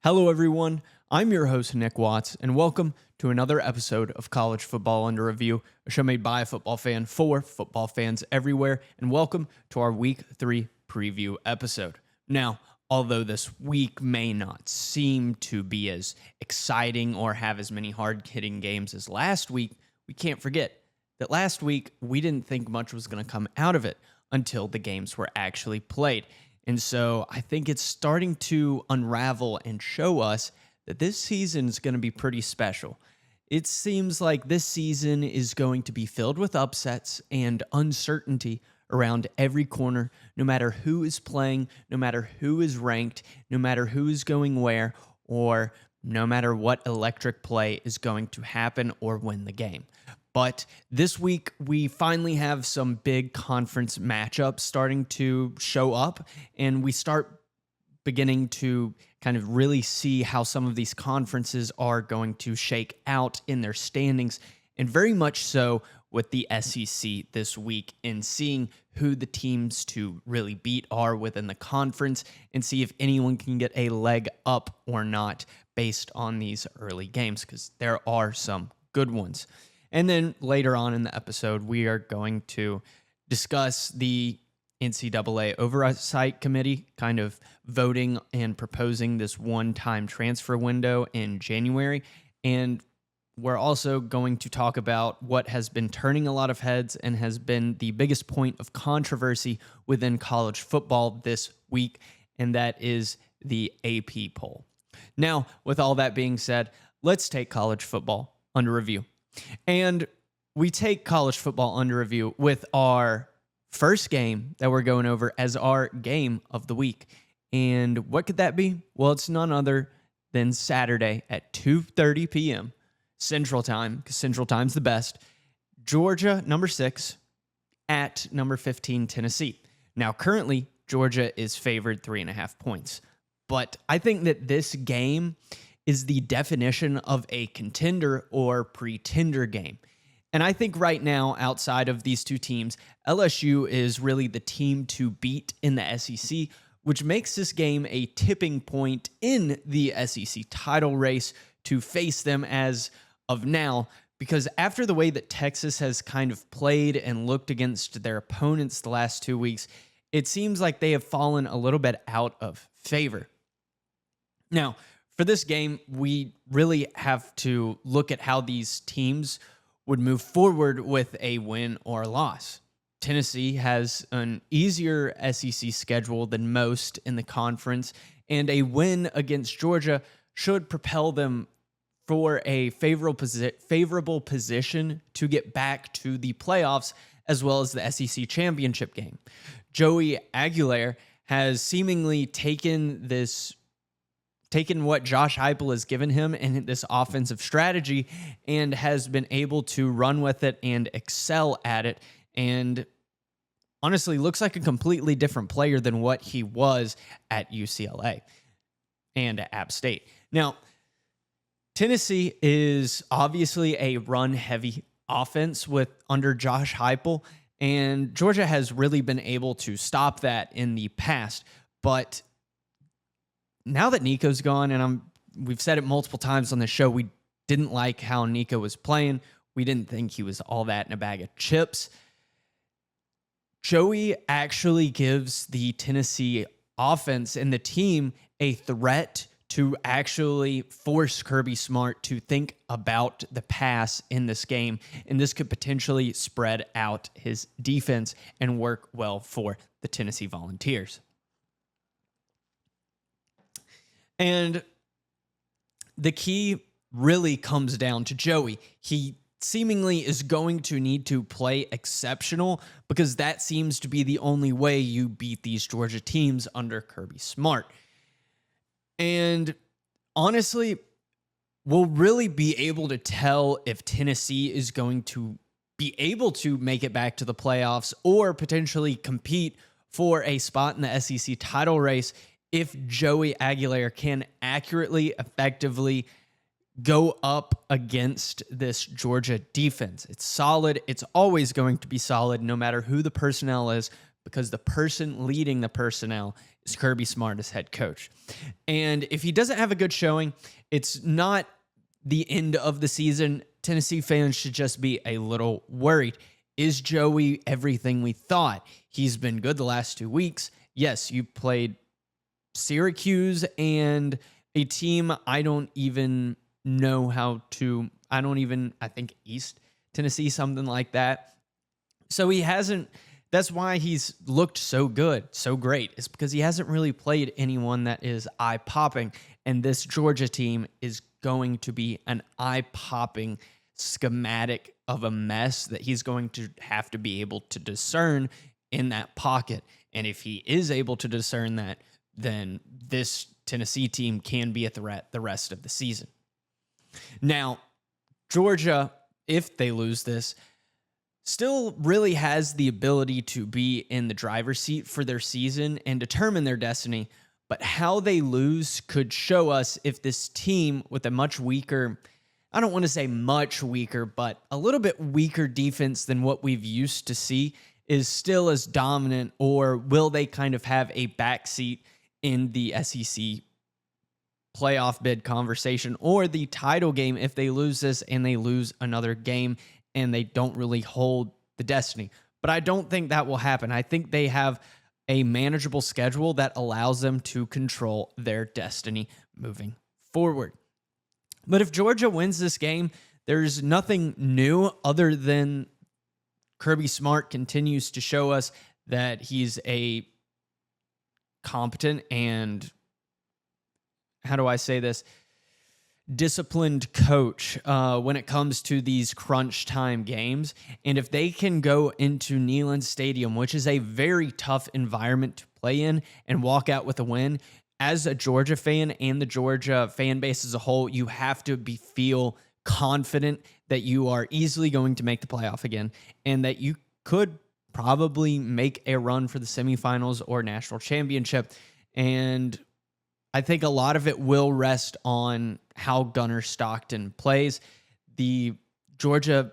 Hello, everyone. I'm your host, Nick Watts, and welcome to another episode of College Football Under Review, a show made by a football fan for football fans everywhere. And welcome to our Week 3 preview episode. Now, although this week may not seem to be as exciting or have as many hard-hitting games as last week, we can't forget that last week we didn't think much was going to come out of it until the games were actually played. And so I think it's starting to unravel and show us that this season is going to be pretty special. It seems like this season is going to be filled with upsets and uncertainty around every corner, no matter who is playing, no matter who is ranked, no matter who is going where, or no matter what electric play is going to happen or win the game. But this week, we finally have some big conference matchups starting to show up, and we start beginning to kind of really see how some of these conferences are going to shake out in their standings, and very much so with the SEC this week, in seeing who the teams to really beat are within the conference and see if anyone can get a leg up or not based on these early games, because there are some good ones. And then later on in the episode, we are going to discuss the NCAA Oversight Committee kind of voting and proposing this one-time transfer window in January. And we're also going to talk about what has been turning a lot of heads and has been the biggest point of controversy within college football this week, and that is the AP poll. Now, with all that being said, let's take college football under review. And we take college football under review with our first game that we're going over as our game of the week. And what could that be? Well, it's none other than Saturday at 2:30 p.m. Central Time, because Central Time's the best. Georgia, number 6, at number 15, Tennessee. Now, currently, Georgia is favored 3.5 points. But I think that this game is the definition of a contender or pretender game. And I think right now, outside of these two teams, LSU is really the team to beat in the SEC, which makes this game a tipping point in the SEC title race to face them as of now, because after the way that Texas has kind of played and looked against their opponents the last 2 weeks, it seems like they have fallen a little bit out of favor. Now, for this game, we really have to look at how these teams would move forward with a win or loss. Tennessee has an easier SEC schedule than most in the conference, and a win against Georgia should propel them for a favorable position to get back to the playoffs as well as the SEC championship game. Joey Aguilar has seemingly taken what Josh Heupel has given him in this offensive strategy and has been able to run with it and excel at it, and honestly looks like a completely different player than what he was at UCLA and at App State. Now, Tennessee is obviously a run-heavy offense under Josh Heupel, and Georgia has really been able to stop that in the past, but now that Nico's gone, and we've said it multiple times on the show, we didn't like how Nico was playing. We didn't think he was all that in a bag of chips. Joey actually gives the Tennessee offense and the team a threat to actually force Kirby Smart to think about the pass in this game, and this could potentially spread out his defense and work well for the Tennessee Volunteers. And the key really comes down to Joey. He seemingly is going to need to play exceptional because that seems to be the only way you beat these Georgia teams under Kirby Smart. And honestly, we'll really be able to tell if Tennessee is going to be able to make it back to the playoffs or potentially compete for a spot in the SEC title race if Joey Aguilar can accurately, effectively go up against this Georgia defense. It's solid. It's always going to be solid no matter who the personnel is, because the person leading the personnel is Kirby Smart as head coach. And if he doesn't have a good showing, it's not the end of the season. Tennessee fans should just be a little worried. Is Joey everything we thought? He's been good the last 2 weeks. Yes, you played Syracuse and a team I don't even know how to, I think East Tennessee, something like that. So he hasn't, that's why he's looked so good, so great. It's because he hasn't really played anyone that is eye-popping. And this Georgia team is going to be an eye-popping schematic of a mess that he's going to have to be able to discern in that pocket. And if he is able to discern that, then this Tennessee team can be a threat the rest of the season. Now, Georgia, if they lose this, still really has the ability to be in the driver's seat for their season and determine their destiny. But how they lose could show us if this team with a much weaker, I don't want to say much weaker, but a little bit weaker defense than what we've used to see is still as dominant, or will they kind of have a backseat in the SEC playoff bid conversation or the title game if they lose this and they lose another game and they don't really hold the destiny. But I don't think that will happen. I think they have a manageable schedule that allows them to control their destiny moving forward. But if Georgia wins this game, there's nothing new other than Kirby Smart continues to show us that he's a competent and, how do I say this, disciplined coach when it comes to these crunch time games. And if they can go into Neyland Stadium, which is a very tough environment to play in, and walk out with a win, as a Georgia fan and the Georgia fan base as a whole, you have to feel confident that you are easily going to make the playoff again and that you could probably make a run for the semifinals or national championship. And I think a lot of it will rest on how Gunnar Stockton plays. The Georgia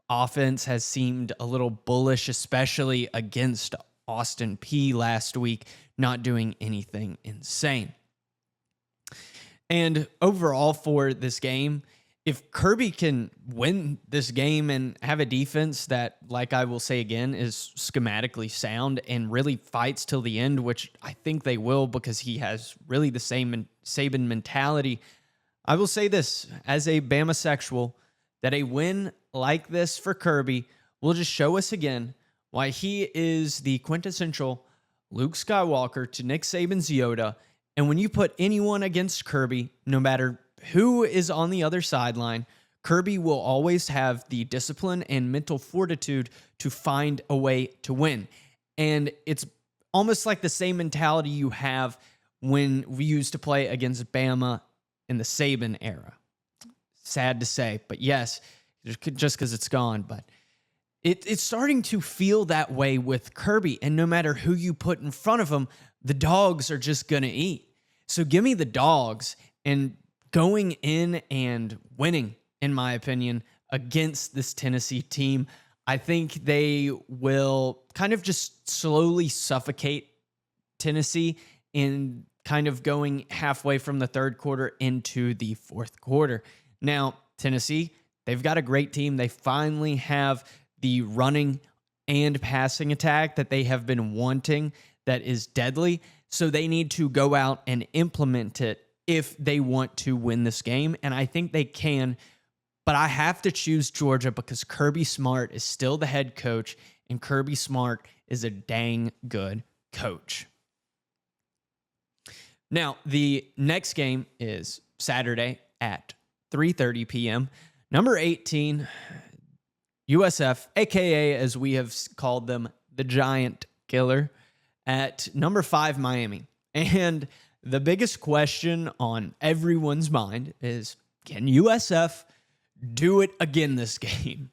offense has seemed a little bullish, especially against Austin Peay last week, not doing anything insane. And overall for this game, if Kirby can win this game and have a defense that, like I will say again, is schematically sound and really fights till the end, which I think they will because he has really the same Saban mentality, I will say this, as a Bama sexual, that a win like this for Kirby will just show us again why he is the quintessential Luke Skywalker to Nick Saban's Yoda. And when you put anyone against Kirby, no matter who is on the other sideline, Kirby will always have the discipline and mental fortitude to find a way to win. And it's almost like the same mentality you have when we used to play against Bama in the Saban era. Sad to say, but yes, just because it's gone. But it's starting to feel that way with Kirby. And no matter who you put in front of him, the dogs are just going to eat. So give me the dogs, and going in and winning, in my opinion, against this Tennessee team, I think they will kind of just slowly suffocate Tennessee in kind of going halfway from the third quarter into the fourth quarter. Now, Tennessee, they've got a great team. They finally have the running and passing attack that they have been wanting that is deadly. So they need to go out and implement it if they want to win this game. And I think they can, but I have to choose Georgia because Kirby Smart is still the head coach, and Kirby Smart is a dang good coach. Now, the next game is Saturday at 3:30 p.m. Number 18, USF, a.k.a. as we have called them, the Giant Killer, at number 5, Miami. And the biggest question on everyone's mind is, can USF do it again this game?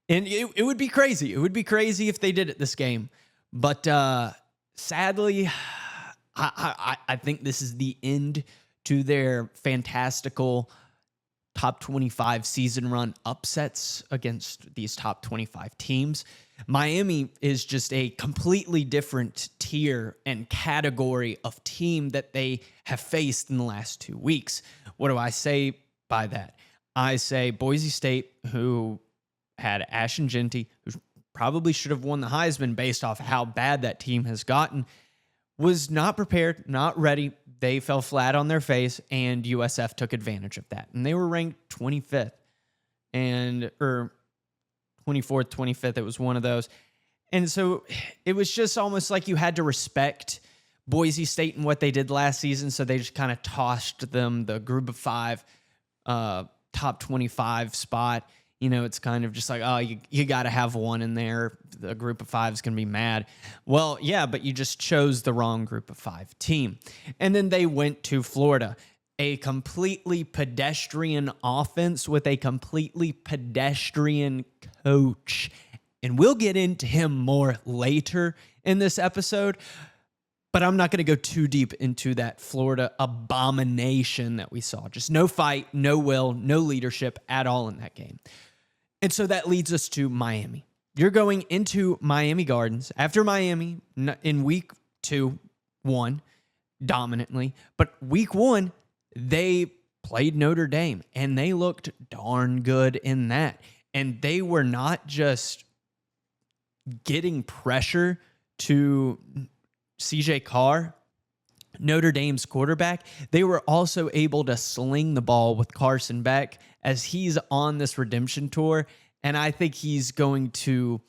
And it would be crazy. It would be crazy if they did it this game. But sadly, I think this is the end to their fantastical top 25 season run upsets against these top 25 teams. Miami is just a completely different tier and category of team that they have faced in the last 2 weeks. What do I say by that? I say Boise State, who had Ashton Jeanty, who probably should have won the Heisman based off how bad that team has gotten, was not prepared, not ready. They fell flat on their face, and USF took advantage of that. And they were ranked 25th or 24th, 25th. It was one of those. And so it was just almost like you had to respect Boise State and what they did last season. So they just kind of tossed them the group of 5 top 25 spot. You know, it's kind of just like, oh, you got to have one in there. The group of 5 is going to be mad. Well, yeah, but you just chose the wrong group of 5 team. And then they went to Florida, a completely pedestrian offense with a completely pedestrian coach. And we'll get into him more later in this episode, but I'm not going to go too deep into that Florida abomination that we saw. Just no fight, no will, no leadership at all in that game. And so that leads us to Miami. You're going into Miami Gardens after Miami in week 2 won dominantly, but week 1 they played Notre Dame and they looked darn good in that. And they were not just getting pressure to CJ Carr, Notre Dame's quarterback. They were also able to sling the ball with Carson Beck as he's on this redemption tour. And I think he's going to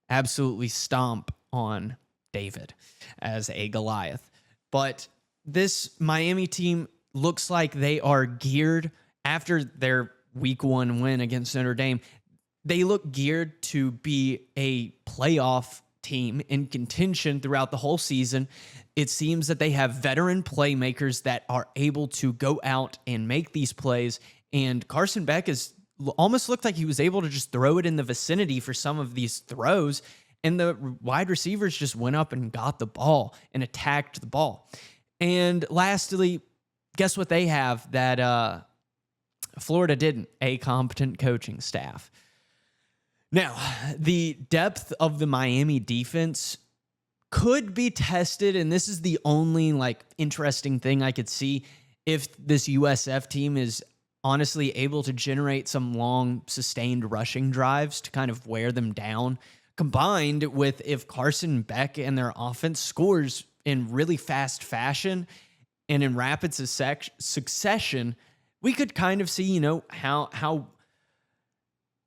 absolutely stomp on David as a Goliath. But this Miami team looks like they are geared after their week 1 win against Notre Dame. They look geared to be a playoff team in contention throughout the whole season. It seems that they have veteran playmakers that are able to go out and make these plays. And Carson Beck is almost looked like he was able to just throw it in the vicinity for some of these throws. And the wide receivers just went up and got the ball and attacked the ball. And lastly, guess what they have that Florida didn't? A competent coaching staff. Now, the depth of the Miami defense could be tested, and this is the only interesting thing I could see if this USF team is honestly able to generate some long, sustained rushing drives to kind of wear them down, combined with if Carson Beck and their offense scores in really fast fashion and in rapid succession, we could kind of see,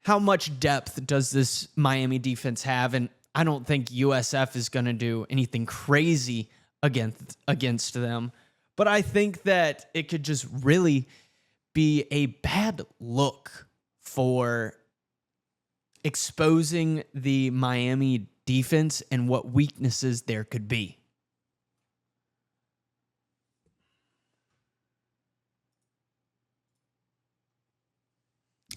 how much depth does this Miami defense have? And I don't think USF is going to do anything crazy against them. But I think that it could just really be a bad look for exposing the Miami defense and what weaknesses there could be.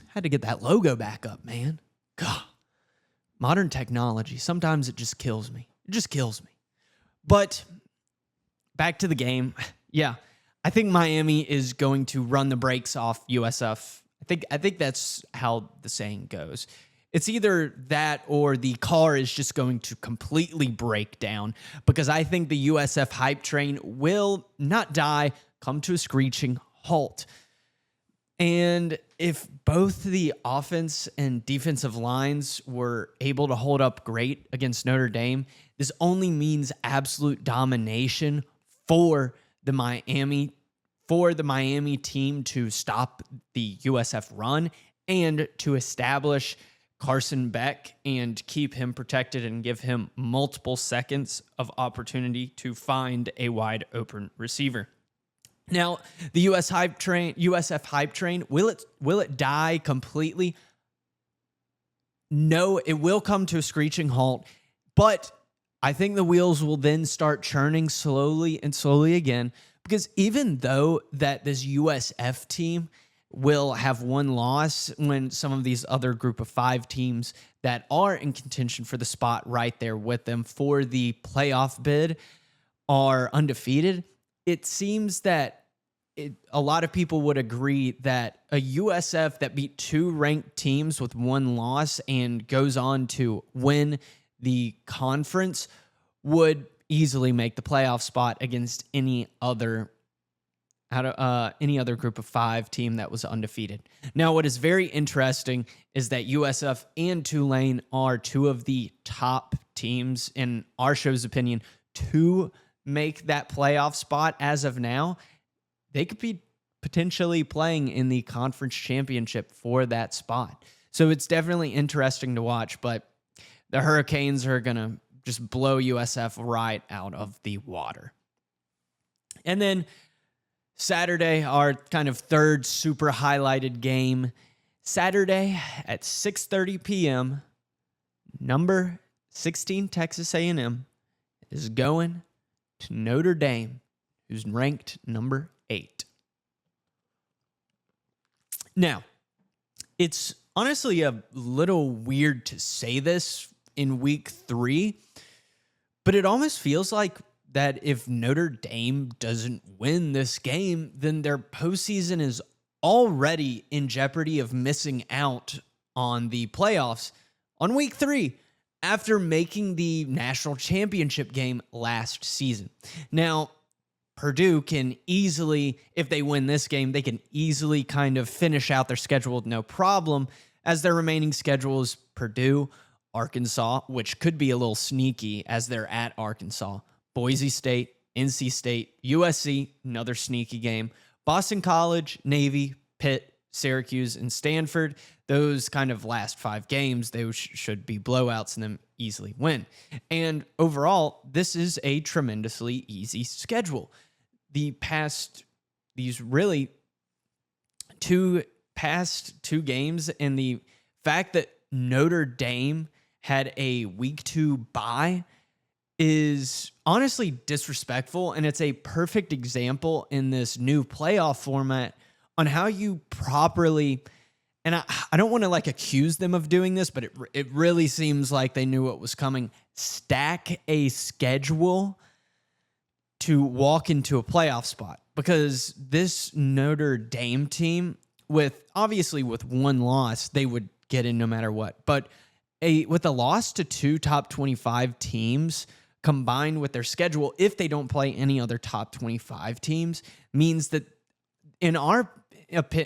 Had to get that logo back up, man. God. Modern technology, sometimes it just kills me. It just kills me. But back to the game. Yeah, I think Miami is going to run the brakes off USF. I think that's how the saying goes. It's either that or the car is just going to completely break down, because I think the USF hype train will not die, come to a screeching halt. And if both the offense and defensive lines were able to hold up great against Notre Dame, this only means absolute domination for the Miami team to stop the USF run and to establish Carson Beck and keep him protected and give him multiple seconds of opportunity to find a wide open receiver. Now, the USF hype train, will it die completely? No, it will come to a screeching halt, but I think the wheels will then start churning slowly and slowly again, because even though that this USF team will have one loss when some of these other group of 5 teams that are in contention for the spot right there with them for the playoff bid are undefeated, it seems that a lot of people would agree that a USF that beat two ranked teams with one loss and goes on to win the conference would easily make the playoff spot against any other group of five team that was undefeated. Now, what is very interesting is that USF and Tulane are two of the top teams, in our show's opinion, to make that playoff spot as of now. They could be potentially playing in the conference championship for that spot. So it's definitely interesting to watch, but the Hurricanes are going to just blow USF right out of the water. And then Saturday, our kind of third super highlighted game. Saturday at 6:30 p.m., number 16 Texas A&M is going to Notre Dame, who's ranked number 8. Now, it's honestly a little weird to say this in week 3, but it almost feels like that if Notre Dame doesn't win this game, then their postseason is already in jeopardy of missing out on the playoffs on week 3 after making the national championship game last season. Now, Purdue can easily, if they win this game, they can easily kind of finish out their schedule with no problem, as their remaining schedule is Purdue, Arkansas, which could be a little sneaky as they're at Arkansas, Boise State, NC State, USC, another sneaky game, Boston College, Navy, Pitt, Syracuse, and Stanford. Those kind of last 5 games, they should be blowouts and them easily win. And overall, this is a tremendously easy schedule. These really past two games, and the fact that Notre Dame had a week 2 bye is honestly disrespectful, and it's a perfect example in this new playoff format on how you properly, and I don't want to accuse them of doing this, but it really seems like they knew what was coming, stack a schedule to walk into a playoff spot. Because this Notre Dame team, with one loss, they would get in no matter what. But with a loss to 2 top 25 teams, combined with their schedule, if they don't play any other top 25 teams, means that in our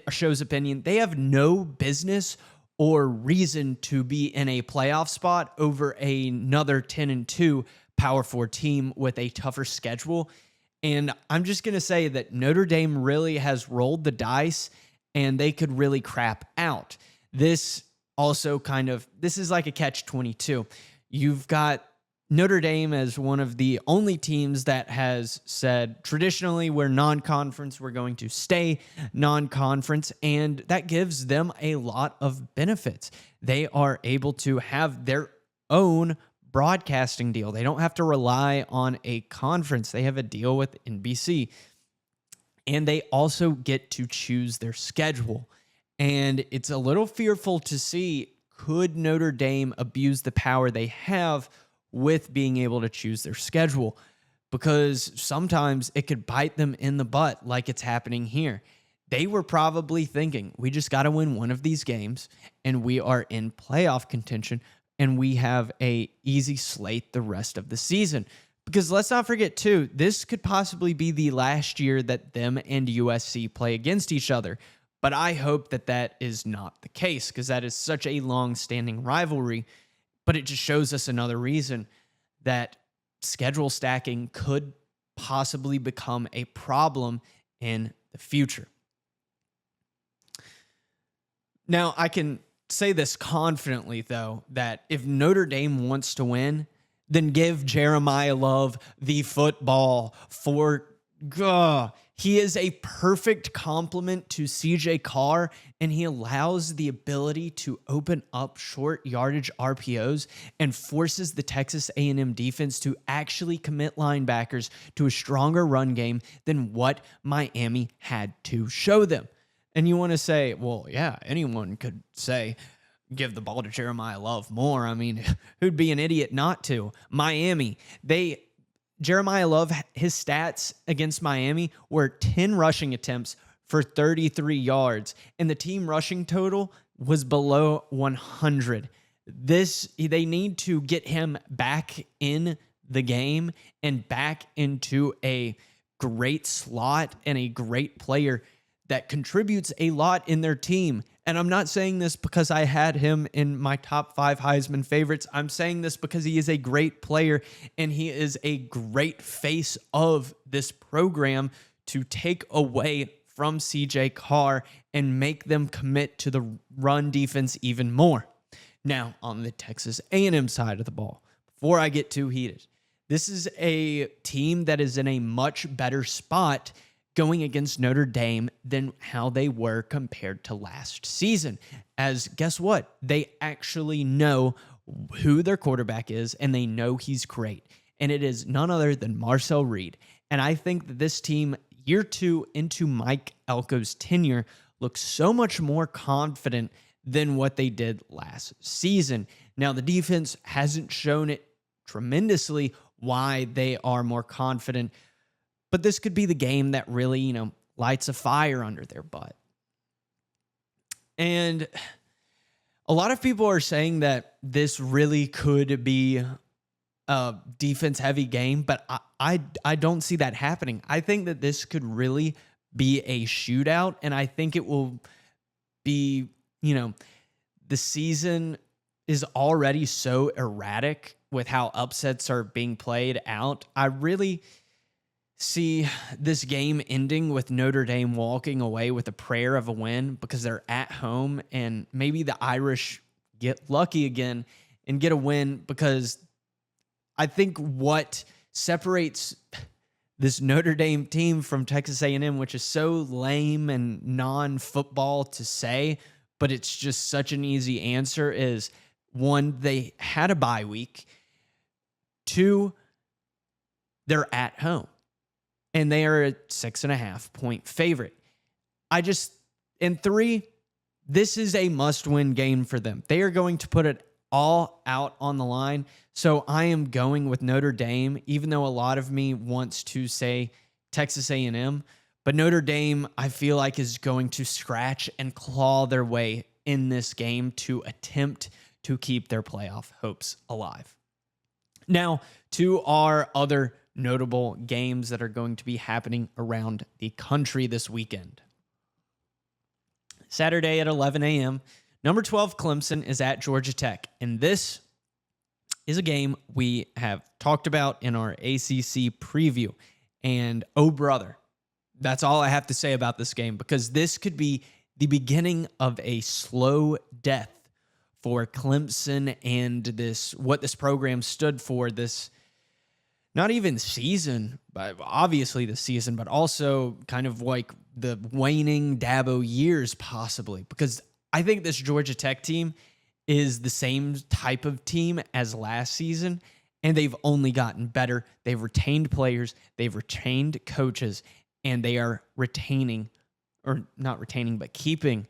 show's opinion, they have no business or reason to be in a playoff spot over another 10-2 Power 4 team with a tougher schedule. And I'm just going to say that Notre Dame really has rolled the dice, and they could really crap out. This is like a catch-22. You've got Notre Dame as one of the only teams that has said, traditionally, we're non-conference, we're going to stay non-conference, and that gives them a lot of benefits. They are able to have their own broadcasting deal. They don't have to rely on a conference. They have a deal with NBC, and they also get to choose their schedule. And it's a little fearful to see, could Notre Dame abuse the power they have with being able to choose their schedule? Because sometimes it could bite them in the butt, like it's happening here. They were probably thinking, we just got to win one of these games, and we are in playoff contention, and we have a easy slate the rest of the season. Because let's not forget, too, this could possibly be the last year that them and USC play against each other. But I hope that that is not the case, because that is such a long-standing rivalry. But it just shows us another reason that schedule stacking could possibly become a problem in the future. Now, I can say this confidently, though, that if Notre Dame wants to win, then give Jeremiah Love the football for he is a perfect complement to CJ Carr, and he allows the ability to open up short yardage RPOs and forces the Texas A&M defense to actually commit linebackers to a stronger run game than what Miami had to show them. And you want to say, well, yeah, anyone could say, give the ball to Jeremiah Love more. I mean, who'd be an idiot not to? Miami, Jeremiah Love, his stats against Miami were 10 rushing attempts for 33 yards, and the team rushing total was below 100. They need to get him back in the game and back into a great slot and a great player that contributes a lot in their team. And I'm not saying this because I had him in my top 5 Heisman favorites. I'm saying this because he is a great player and he is a great face of this program to take away from CJ Carr and make them commit to the run defense even more. Now, on the Texas A&M side of the ball, before I get too heated, this is a team that is in a much better spot going against Notre Dame than how they were compared to last season. As guess what? They actually know who their quarterback is, and they know he's great. And it is none other than Marcel Reed. And I think that this team, year 2 into Mike Elko's tenure, looks so much more confident than what they did last season. Now, the defense hasn't shown it tremendously why they are more confident, but this could be the game that really, lights a fire under their butt. And a lot of people are saying that this really could be a defense-heavy game, but I don't see that happening. I think that this could really be a shootout, and I think it will be, the season is already so erratic with how upsets are being played out. I really see this game ending with Notre Dame walking away with a prayer of a win because they're at home, and maybe the Irish get lucky again and get a win, because I think what separates this Notre Dame team from Texas A&M, which is so lame and non-football to say, but it's just such an easy answer, is 1, they had a bye week. 2, they're at home. And they are a 6.5-point favorite. And 3, this is a must-win game for them. They are going to put it all out on the line. So I am going with Notre Dame, even though a lot of me wants to say Texas A&M. But Notre Dame, I feel like, is going to scratch and claw their way in this game to attempt to keep their playoff hopes alive. Now, to our other notable games that are going to be happening around the country this weekend. Saturday at 11 a.m., number 12 Clemson is at Georgia Tech, and this is a game we have talked about in our ACC preview. And oh brother, that's all I have to say about this game, because this could be the beginning of a slow death for Clemson and what this program stood for this, not even season, but obviously the season, but also kind of like the waning Dabo years possibly, because I think this Georgia Tech team is the same type of team as last season, and they've only gotten better. They've retained players, they've retained coaches, and they are retaining, or not retaining, but keeping.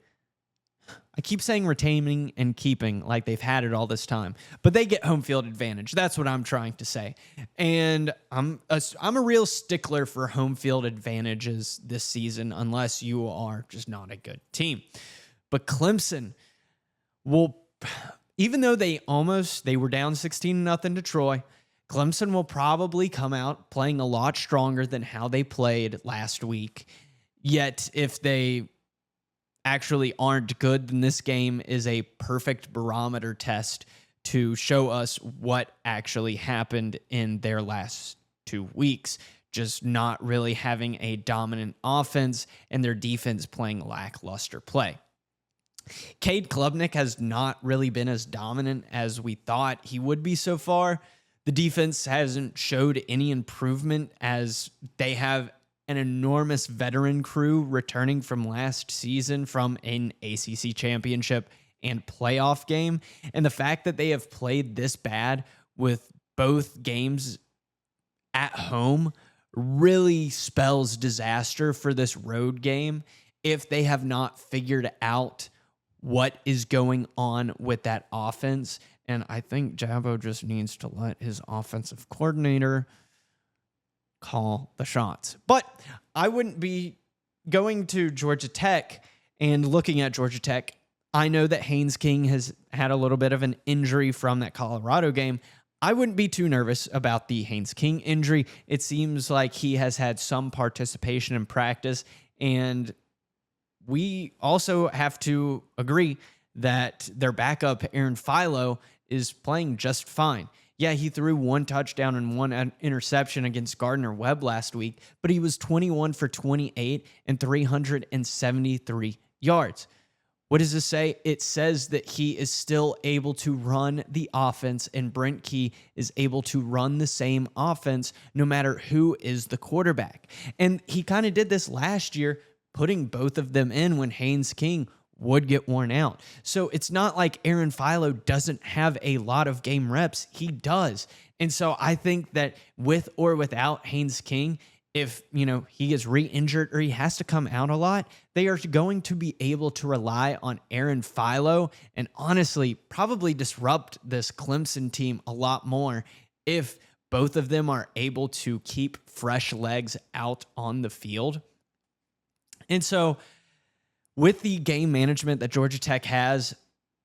I keep saying retaining and keeping like they've had it all this time, but they get home field advantage. That's what I'm trying to say. And I'm a real stickler for home field advantages this season, unless you are just not a good team. But Clemson will, even though they were down 16-0 to Troy, Clemson will probably come out playing a lot stronger than how they played last week. Yet, if they actually aren't good, then this game is a perfect barometer test to show us what actually happened in their last 2 weeks. Just not really having a dominant offense and their defense playing lackluster play. Cade Klubnik has not really been as dominant as we thought he would be so far. The defense hasn't showed any improvement, as they have an enormous veteran crew returning from last season from an ACC championship and playoff game. And the fact that they have played this bad with both games at home really spells disaster for this road game if they have not figured out what is going on with that offense. And I think Jabo just needs to let his offensive coordinator call the shots. But I wouldn't be going to Georgia Tech and looking at Georgia Tech. I know that Haynes King has had a little bit of an injury from that Colorado game. I wouldn't be too nervous about the Haynes King injury. It seems like he has had some participation in practice, and we also have to agree that their backup, Aaron Philo, is playing just fine. Yeah, he threw one touchdown and one interception against Gardner-Webb last week, but he was 21 for 28 and 373 yards. What does this say? It says that he is still able to run the offense, and Brent Key is able to run the same offense no matter who is the quarterback. And he kind of did this last year, putting both of them in when Haynes King would get worn out. So it's not like Aaron Philo doesn't have a lot of game reps. He does. And so I think that with or without Haynes King, if, he gets re-injured or he has to come out a lot, they are going to be able to rely on Aaron Philo and honestly probably disrupt this Clemson team a lot more if both of them are able to keep fresh legs out on the field. And so with the game management that Georgia Tech has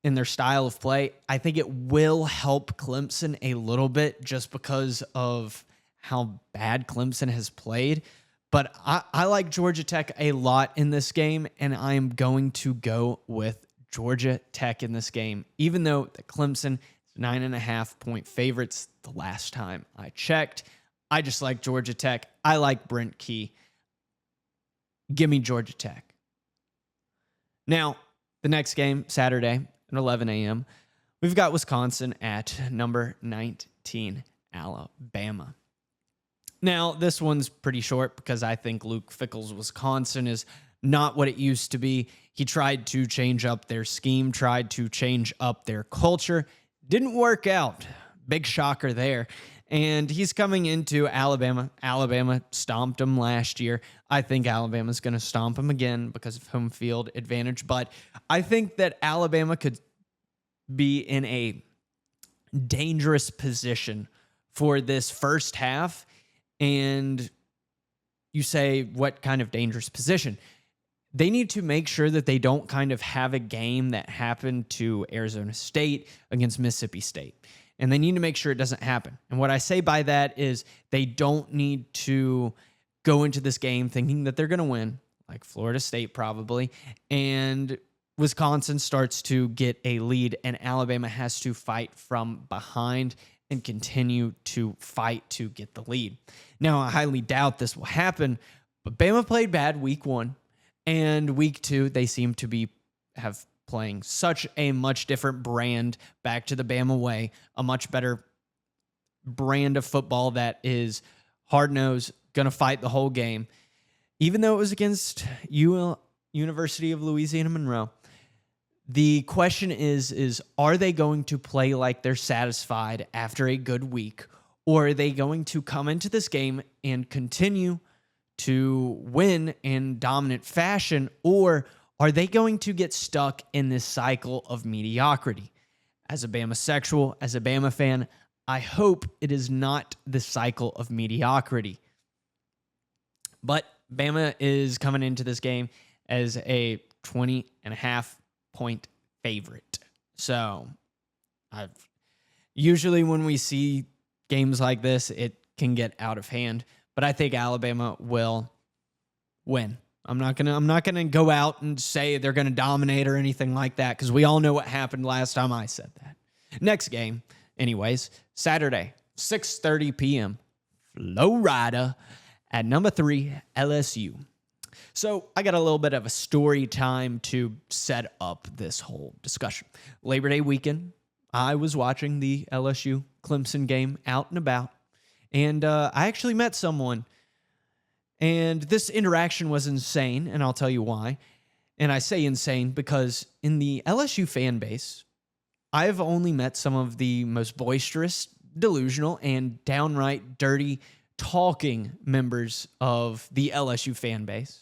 in their style of play, I think it will help Clemson a little bit just because of how bad Clemson has played. But I like Georgia Tech a lot in this game, and I am going to go with Georgia Tech in this game, even though the Clemson is 9.5-point favorites the last time I checked. I just like Georgia Tech. I like Brent Key. Give me Georgia Tech. Now, the next game, Saturday at 11 a.m., we've got Wisconsin at number 19, Alabama. Now, this one's pretty short because I think Luke Fickell's Wisconsin is not what it used to be. He tried to change up their scheme, tried to change up their culture. Didn't work out. Big shocker there. And he's coming into Alabama. Alabama stomped him last year. I think Alabama's going to stomp him again because of home field advantage. But I think that Alabama could be in a dangerous position for this first half. And you say, what kind of dangerous position? They need to make sure that they don't kind of have a game that happened to Arizona State against Mississippi State. And they need to make sure it doesn't happen. And what I say by that is they don't need to go into this game thinking that they're going to win, like Florida State probably, and Wisconsin starts to get a lead, and Alabama has to fight from behind and continue to fight to get the lead. Now, I highly doubt this will happen, but Bama played bad week 1, and week 2, they seem to have playing such a much different brand back to the Bama way, a much better brand of football that is hard-nosed, going to fight the whole game. Even though it was against University of Louisiana Monroe, the question is, are they going to play like they're satisfied after a good week, or are they going to come into this game and continue to win in dominant fashion, or are they going to get stuck in this cycle of mediocrity? As a Bama sexual, as a Bama fan, I hope it is not the cycle of mediocrity. But Bama is coming into this game as a 20.5-point favorite. So usually when we see games like this, it can get out of hand, but I think Alabama will win. I'm not gonna go out and say they're gonna dominate or anything like that, because we all know what happened last time I said that. Next game, anyways, Saturday, 6:30 p.m. Florida at number 3 LSU. So I got a little bit of a story time to set up this whole discussion. Labor Day weekend, I was watching the LSU Clemson game out and about, and I actually met someone. And this interaction was insane, and I'll tell you why. And I say insane because in the LSU fan base, I've only met some of the most boisterous, delusional, and downright dirty talking members of the LSU fan base.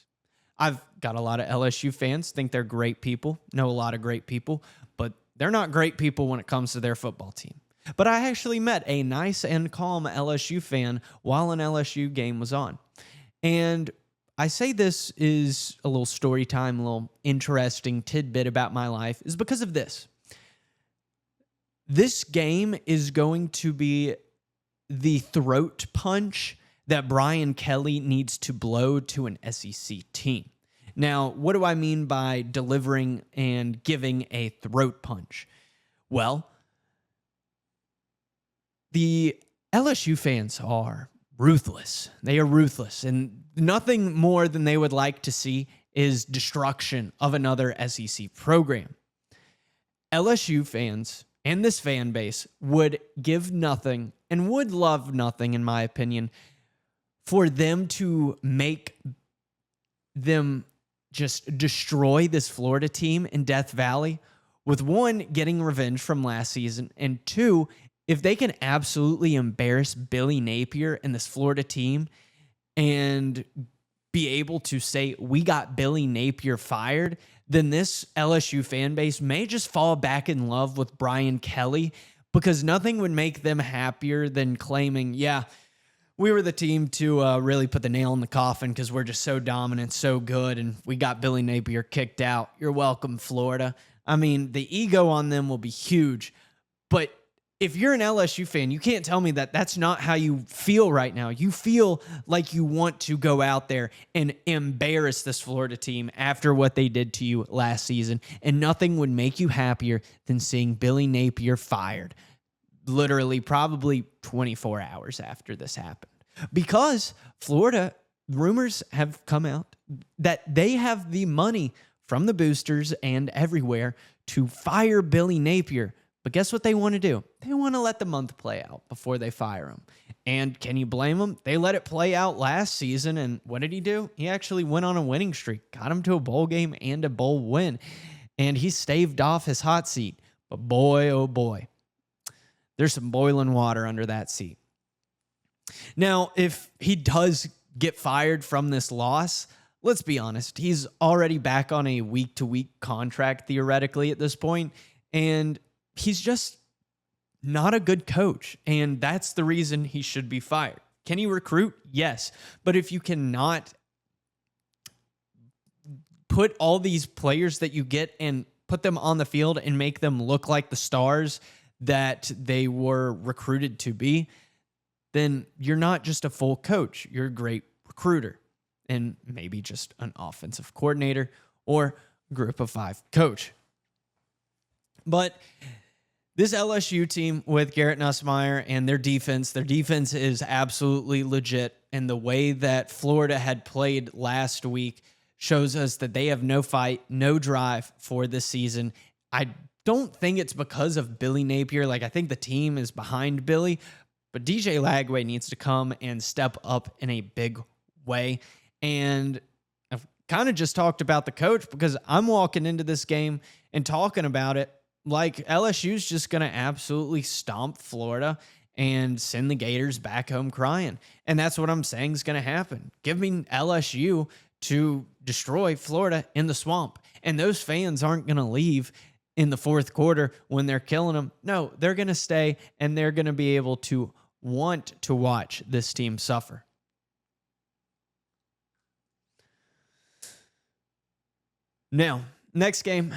I've got a lot of LSU fans, think they're great people, know a lot of great people, but they're not great people when it comes to their football team. But I actually met a nice and calm LSU fan while an LSU game was on. And I say this is a little story time, a little interesting tidbit about my life, is because of this. This game is going to be the throat punch that Brian Kelly needs to blow to an SEC team. Now, what do I mean by delivering and giving a throat punch? Well, the LSU fans are ruthless. They are ruthless, and nothing more than they would like to see is destruction of another SEC program. LSU fans and this fan base would give nothing and would love nothing, in my opinion, for them to make them just destroy this Florida team in Death Valley, with one, getting revenge from last season, and two, if they can absolutely embarrass Billy Napier and this Florida team and be able to say, we got Billy Napier fired, then this LSU fan base may just fall back in love with Brian Kelly, because nothing would make them happier than claiming, yeah, we were the team to really put the nail in the coffin because we're just so dominant, so good, and we got Billy Napier kicked out. You're welcome, Florida. I mean, the ego on them will be huge, but if you're an LSU fan, you can't tell me that that's not how you feel right now. You feel like you want to go out there and embarrass this Florida team after what they did to you last season, and nothing would make you happier than seeing Billy Napier fired, literally probably 24 hours after this happened. Because Florida, rumors have come out that they have the money from the boosters and everywhere to fire Billy Napier. But guess what they want to do? They want to let the month play out before they fire him. And can you blame them? They let it play out last season, and what did he do? He actually went on a winning streak, got him to a bowl game and a bowl win, and he staved off his hot seat. But boy, oh boy, there's some boiling water under that seat. Now, if he does get fired from this loss, let's be honest, he's already back on a week-to-week contract theoretically at this point, and he's just not a good coach, and that's the reason he should be fired. Can he recruit? Yes. But if you cannot put all these players that you get and put them on the field and make them look like the stars that they were recruited to be, then you're not just a full coach. You're a great recruiter and maybe just an offensive coordinator or group of five coach. But this LSU team with Garrett Nussmeier and their defense is absolutely legit. And the way that Florida had played last week shows us that they have no fight, no drive for this season. I don't think it's because of Billy Napier. I think the team is behind Billy, but DJ Lagway needs to come and step up in a big way. And I've kind of just talked about the coach because I'm walking into this game and talking about it like LSU's just going to absolutely stomp Florida and send the Gators back home crying. And that's what I'm saying is going to happen. Give me LSU to destroy Florida in the swamp. And those fans aren't going to leave in the fourth quarter when they're killing them. No, they're going to stay, and they're going to be able to want to watch this team suffer. Now, next game,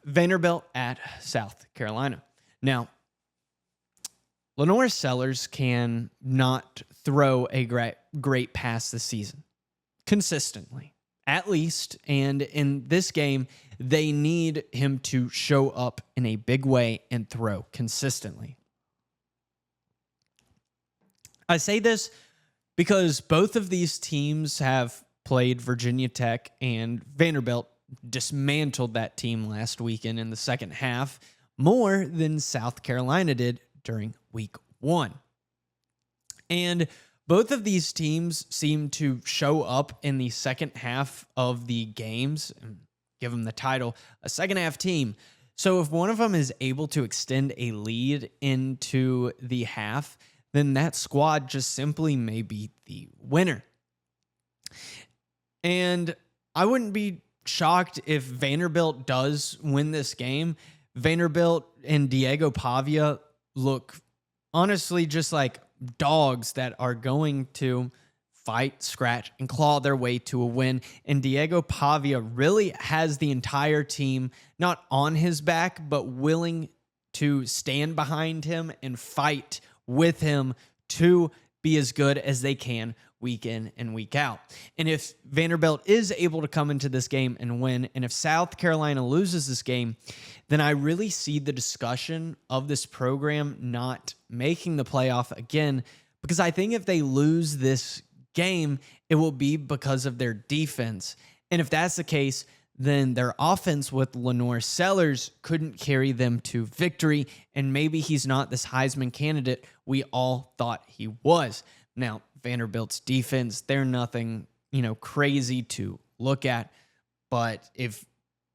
Vanderbilt at South Carolina. Now, Lenore Sellers can not throw a great pass this season consistently, at least. And in this game, they need him to show up in a big way and throw consistently. I say this because both of these teams have played Virginia Tech, and Vanderbilt dismantled that team last weekend in the second half more than South Carolina did during week one. And both of these teams seem to show up in the second half of the games and give them the title, a second half team. So if one of them is able to extend a lead into the half, then that squad just simply may be the winner. And I wouldn't be shocked if Vanderbilt does win this game. Vanderbilt and Diego Pavia look honestly just like dogs that are going to fight, scratch, and claw their way to a win. And Diego Pavia really has the entire team not on his back, but willing to stand behind him and fight with him to be as good as they can week in and week out. And if Vanderbilt is able to come into this game and win, and if South Carolina loses this game, then I really see the discussion of this program not making the playoff again, because I think if they lose this game, it will be because of their defense. And if that's the case, then their offense with Lenore Sellers couldn't carry them to victory, and maybe he's not this Heisman candidate we all thought he was. Now, Vanderbilt's defense, they're nothing, crazy to look at, but if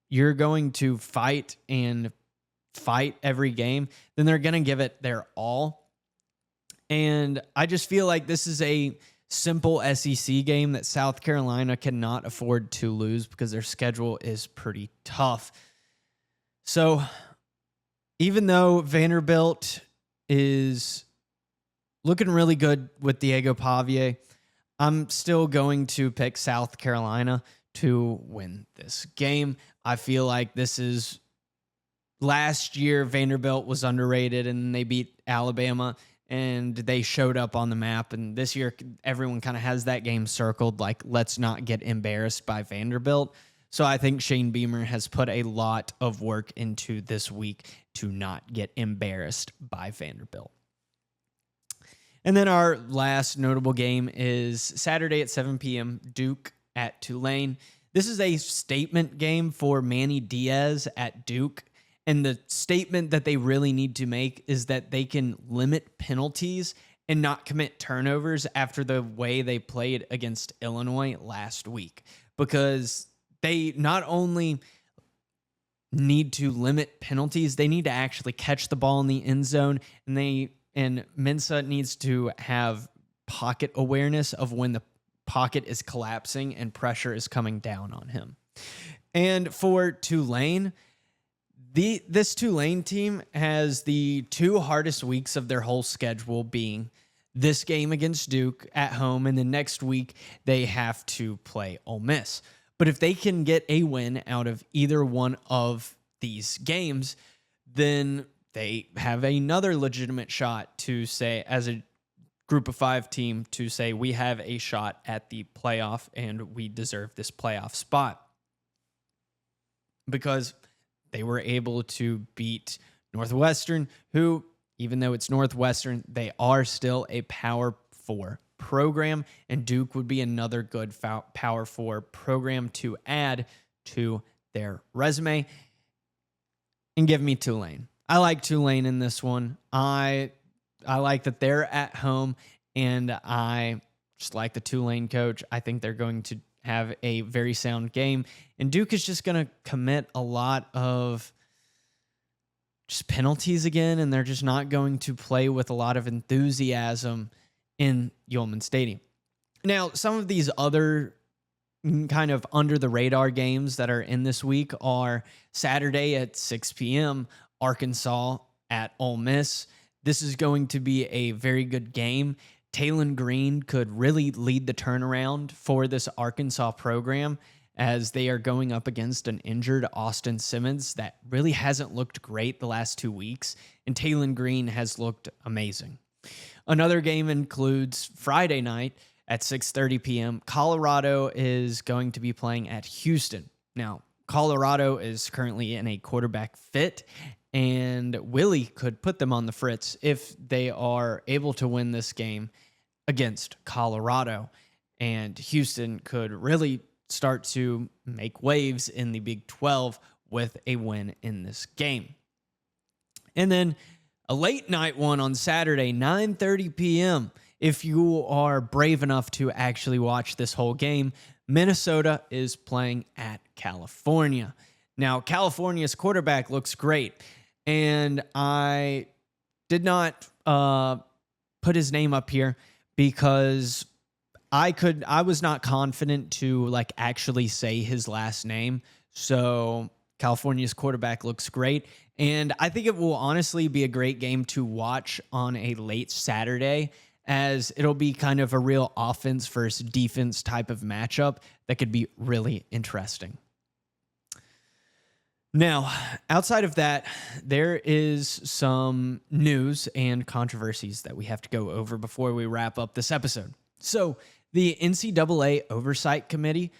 you're going to fight every game, then they're going to give it their all. And I just feel like this is a simple SEC game that South Carolina cannot afford to lose because their schedule is pretty tough. So even though Vanderbilt is looking really good with Diego Pavia, I'm still going to pick South Carolina to win this game. I feel like this is last year Vanderbilt was underrated and they beat Alabama and they showed up on the map. And this year everyone kind of has that game circled like, let's not get embarrassed by Vanderbilt. So I think Shane Beamer has put a lot of work into this week to not get embarrassed by Vanderbilt. And then our last notable game is Saturday at 7 p.m., Duke at Tulane. This is a statement game for Manny Diaz at Duke. And the statement that they really need to make is that they can limit penalties and not commit turnovers after the way they played against Illinois last week. Because they not only need to limit penalties, they need to actually catch the ball in the end zone, and Mensah needs to have pocket awareness of when the pocket is collapsing and pressure is coming down on him. And for Tulane, this Tulane team has the two hardest weeks of their whole schedule being this game against Duke at home, and then next week they have to play Ole Miss. But if they can get a win out of either one of these games, then they have another legitimate shot to say, as a group of five team, to say we have a shot at the playoff and we deserve this playoff spot. Because they were able to beat Northwestern, who, even though it's Northwestern, they are still a Power 4 program, and Duke would be another good Power 4 program to add to their resume. And give me Tulane. I like Tulane in this one. I like that they're at home, and I just like the Tulane coach. I think they're going to have a very sound game, and Duke is just going to commit a lot of just penalties again, and they're just not going to play with a lot of enthusiasm in Yulman Stadium. Now, some of these other kind of under the radar games that are in this week are Saturday at 6 p.m., Arkansas at Ole Miss. This is going to be a very good game. Talon Green could really lead the turnaround for this Arkansas program as they are going up against an injured Austin Simmons that really hasn't looked great the last 2 weeks, and Talon Green has looked amazing. Another game includes Friday night at 6:30 p.m. Colorado is going to be playing at Houston. Now, Colorado is currently in a quarterback fit, and Willie could put them on the fritz if they are able to win this game against Colorado. And Houston could really start to make waves in the Big 12 with a win in this game. And then a late night one on Saturday, 9:30 p.m. If you are brave enough to actually watch this whole game, Minnesota is playing at California. Now, California's quarterback looks great, and I did not put his name up here because I was not confident to actually say his last name. So California's quarterback looks great. And I think it will honestly be a great game to watch on a late Saturday, as it'll be kind of a real offense versus defense type of matchup that could be really interesting. Now, outside of that, there is some news and controversies that we have to go over before we wrap up this episode. So, the NCAA Oversight Committee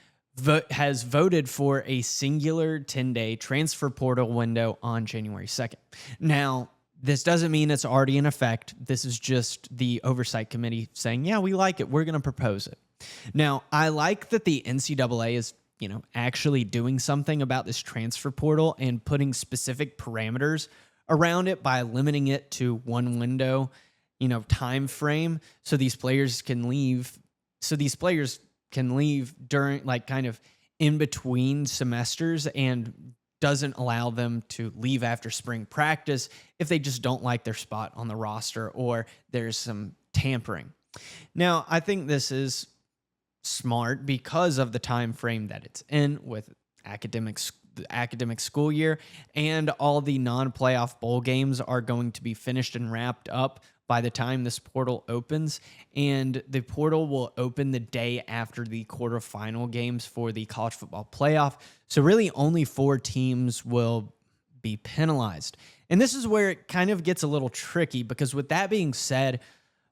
has voted for a singular 10-day transfer portal window on January 2nd. Now, this doesn't mean it's already in effect. This is just the Oversight Committee saying, yeah, we like it. We're going to propose it. Now, I like that the NCAA is actually doing something about this transfer portal and putting specific parameters around it by limiting it to one window, time frame, so these players can leave. So these players can leave during kind of in between semesters, and doesn't allow them to leave after spring practice if they just don't like their spot on the roster or there's some tampering. Now, I think this is smart because of the time frame that it's in with the academic school year, and all the non-playoff bowl games are going to be finished and wrapped up by the time this portal opens, and the portal will open the day after the quarterfinal games for the college football playoff. So really only 4 teams will be penalized. And this is where it kind of gets a little tricky, because with that being said,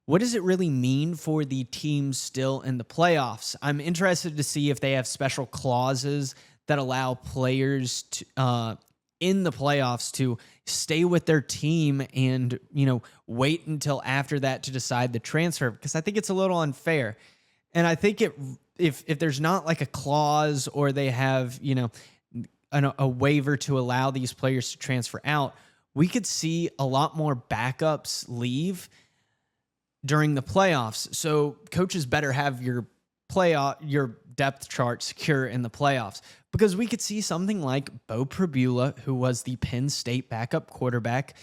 what does it really mean for the teams still in the playoffs? I'm interested to see if they have special clauses that allow players to, in the playoffs to stay with their team and, wait until after that to decide the transfer, because I think it's a little unfair. And I think if there's not like a clause, or they have, a waiver to allow these players to transfer out, we could see a lot more backups leave during the playoffs. So coaches better have your depth chart secure in the playoffs, because we could see something like Bo Prabula, who was the Penn State backup quarterback,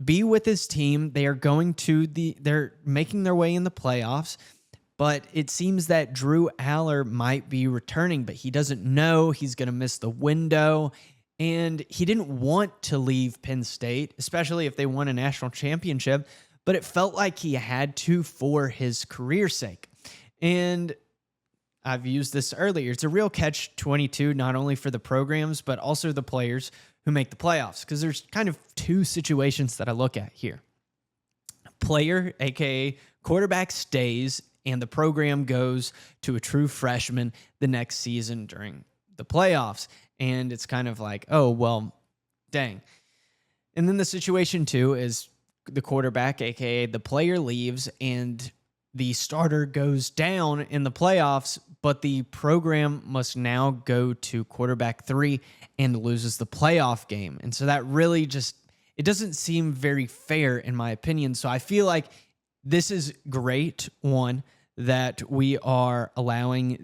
be with his team. They are they're making their way in the playoffs, but it seems that Drew Aller might be returning, but he doesn't know. He's going to miss the window. And he didn't want to leave Penn State, especially if they won a national championship, but it felt like he had to for his career's sake. And I've used this earlier. It's a real catch-22, not only for the programs, but also the players who make the playoffs, because there's kind of 2 situations that I look at here. Player, aka quarterback, stays, and the program goes to a true freshman the next season during the playoffs. And it's kind of like, oh, well, dang. And then the situation 2 is the quarterback, aka the player, leaves, and the starter goes down in the playoffs, but the program must now go to quarterback 3 and loses the playoff game. And so that really it doesn't seem very fair, in my opinion. So I feel like this is great, one, that we are allowing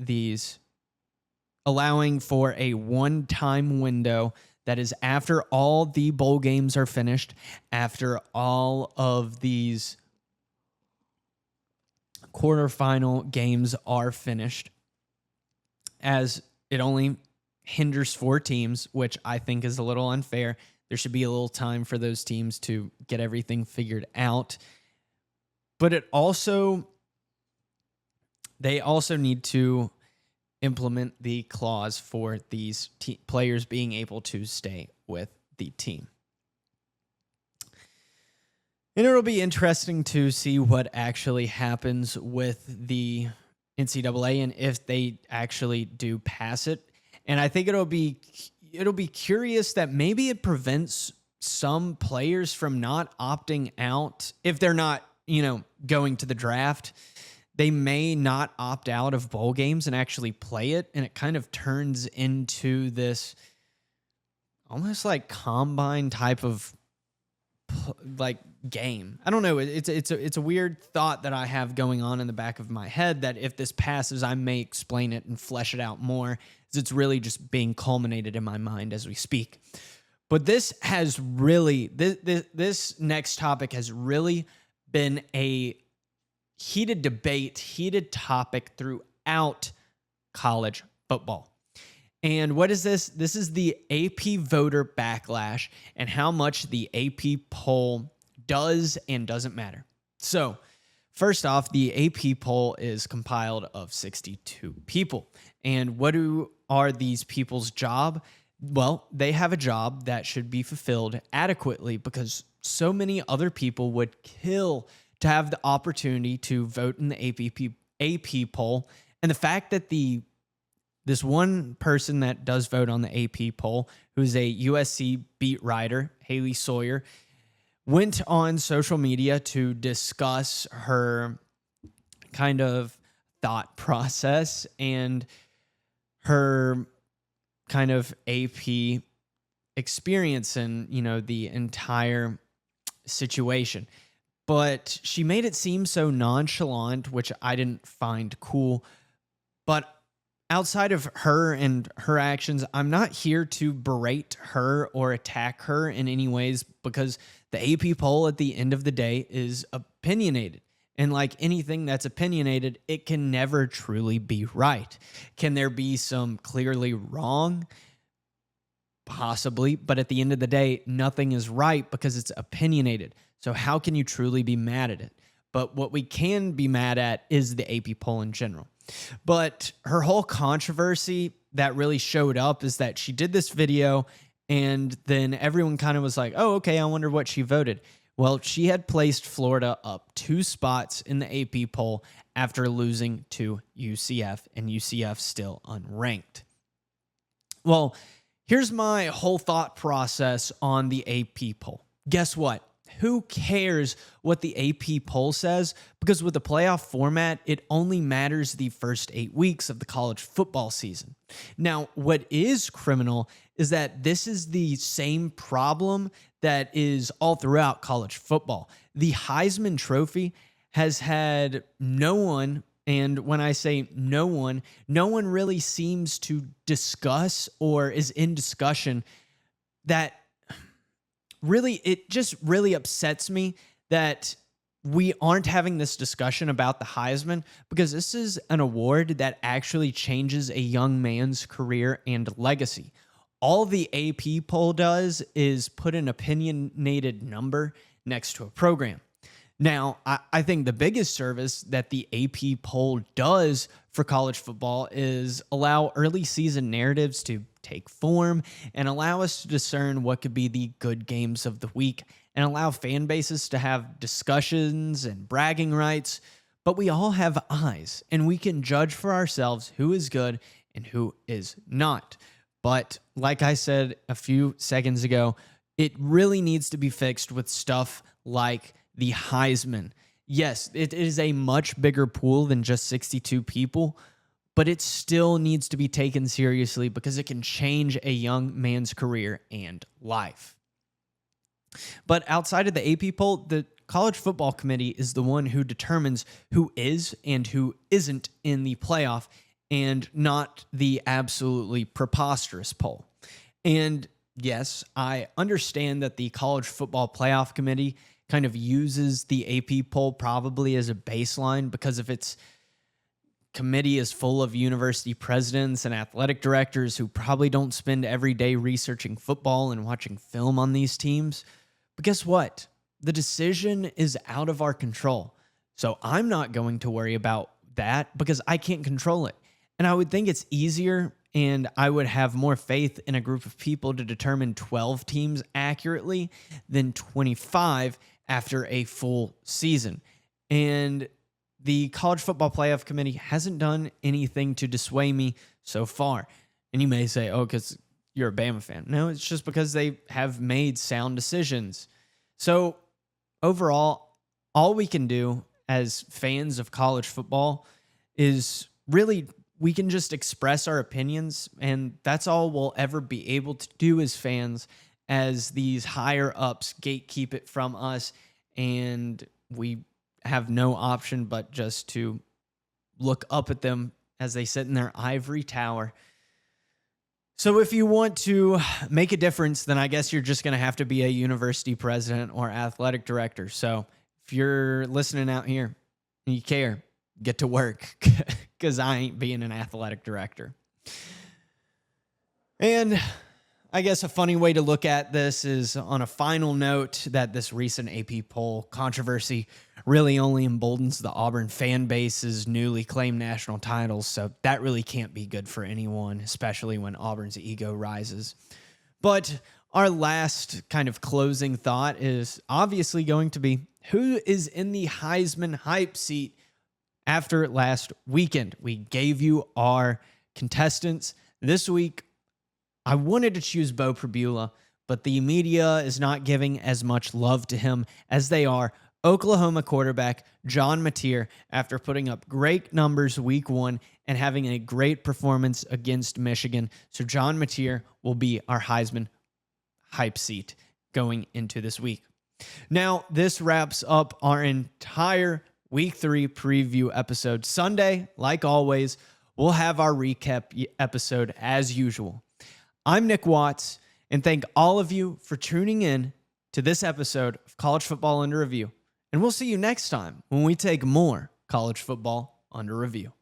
for a one-time window that is after all the bowl games are finished, after all of these quarterfinal games are finished, as it only hinders 4 teams, which I think is a little unfair. There should be a little time for those teams to get everything figured out. But they also need to implement the clause for these players being able to stay with the team. And it'll be interesting to see what actually happens with the NCAA and if they actually do pass it. And I think it'll be curious that maybe it prevents some players from not opting out if they're not, going to the draft. They may not opt out of bowl games and actually play it, and it kind of turns into this almost like combine type of game. I don't know. It's a weird thought that I have going on in the back of my head, that if this passes, I may explain it and flesh it out more, as it's really just being culminated in my mind as we speak. But this has really, this next topic has really been a heated debate, heated topic throughout college football. And what is this? This is the AP voter backlash and how much the AP poll does and doesn't matter. So, first off, the AP poll is compiled of 62 people. And what are these people's job? Well, they have a job that should be fulfilled adequately because so many other people would kill to have the opportunity to vote in the AP poll. And the fact that this one person that does vote on the AP poll, who's a USC beat writer, Haley Sawyer, went on social media to discuss her kind of thought process and her kind of AP experience and, the entire situation. But she made it seem so nonchalant, which I didn't find cool. But outside of her and her actions, I'm not here to berate her or attack her in any ways because the AP poll at the end of the day is opinionated. And like anything that's opinionated, it can never truly be right. Can there be some clearly wrong? Possibly, but at the end of the day, nothing is right because it's opinionated. So how can you truly be mad at it? But what we can be mad at is the AP poll in general. But her whole controversy that really showed up is that she did this video and then everyone kind of was like, oh, okay, I wonder what she voted. Well, she had placed Florida up 2 spots in the AP poll after losing to UCF, and UCF still unranked. Well, here's my whole thought process on the AP poll. Guess what? Who cares what the AP poll says? Because with the playoff format, it only matters the first 8 weeks of the college football season. Now, what is criminal is that this is the same problem that is all throughout college football. The Heisman Trophy has had no one, and when I say no one really seems to discuss or is in discussion that really, it just really upsets me that we aren't having this discussion about the Heisman because this is an award that actually changes a young man's career and legacy. All the AP poll does is put an opinionated number next to a program. Now, I think the biggest service that the AP poll does for college football is allow early season narratives to take form and allow us to discern what could be the good games of the week and allow fan bases to have discussions and bragging rights. But we all have eyes and we can judge for ourselves who is good and who is not. But like I said a few seconds ago, it really needs to be fixed with stuff like the Heisman. Yes, it is a much bigger pool than just 62 people, but it still needs to be taken seriously because it can change a young man's career and life. But outside of the AP poll, the College Football Committee is the one who determines who is and who isn't in the playoff, and not the absolutely preposterous poll. And yes, I understand that the College Football Playoff Committee kind of uses the AP poll probably as a baseline because if its committee is full of university presidents and athletic directors who probably don't spend every day researching football and watching film on these teams. But guess what? The decision is out of our control. So I'm not going to worry about that because I can't control it. And I would think it's easier and I would have more faith in a group of people to determine 12 teams accurately than 25 after a full season. And the College Football Playoff Committee hasn't done anything to dissuade me so far. And you may say, oh, because you're a Bama fan. No, it's just because they have made sound decisions. So overall, all we can do as fans of college football is really we can just express our opinions, and that's all we'll ever be able to do as fans as these higher ups gatekeep it from us, and we have no option but just to look up at them as they sit in their ivory tower. So if you want to make a difference, then I guess you're just going to have to be a university president or athletic director. So if you're listening out here and you care, get to work because I ain't being an athletic director. And I guess a funny way to look at this is on a final note that this recent AP poll controversy really only emboldens the Auburn fan base's newly claimed national titles. So that really can't be good for anyone, especially when Auburn's ego rises. But our last kind of closing thought is obviously going to be who is in the Heisman hype seat after last weekend. We gave you our contestants this week. I wanted to choose Beau Pribula, but the media is not giving as much love to him as they are Oklahoma quarterback John Mateer, after putting up great numbers week one and having a great performance against Michigan. So John Mateer will be our Heisman hype seat going into this week. Now, this wraps up our entire week 3 preview episode. Sunday, like always, we'll have our recap episode as usual. I'm Nick Watts, and thank all of you for tuning in to this episode of College Football Under Review. And we'll see you next time when we take more college football under review.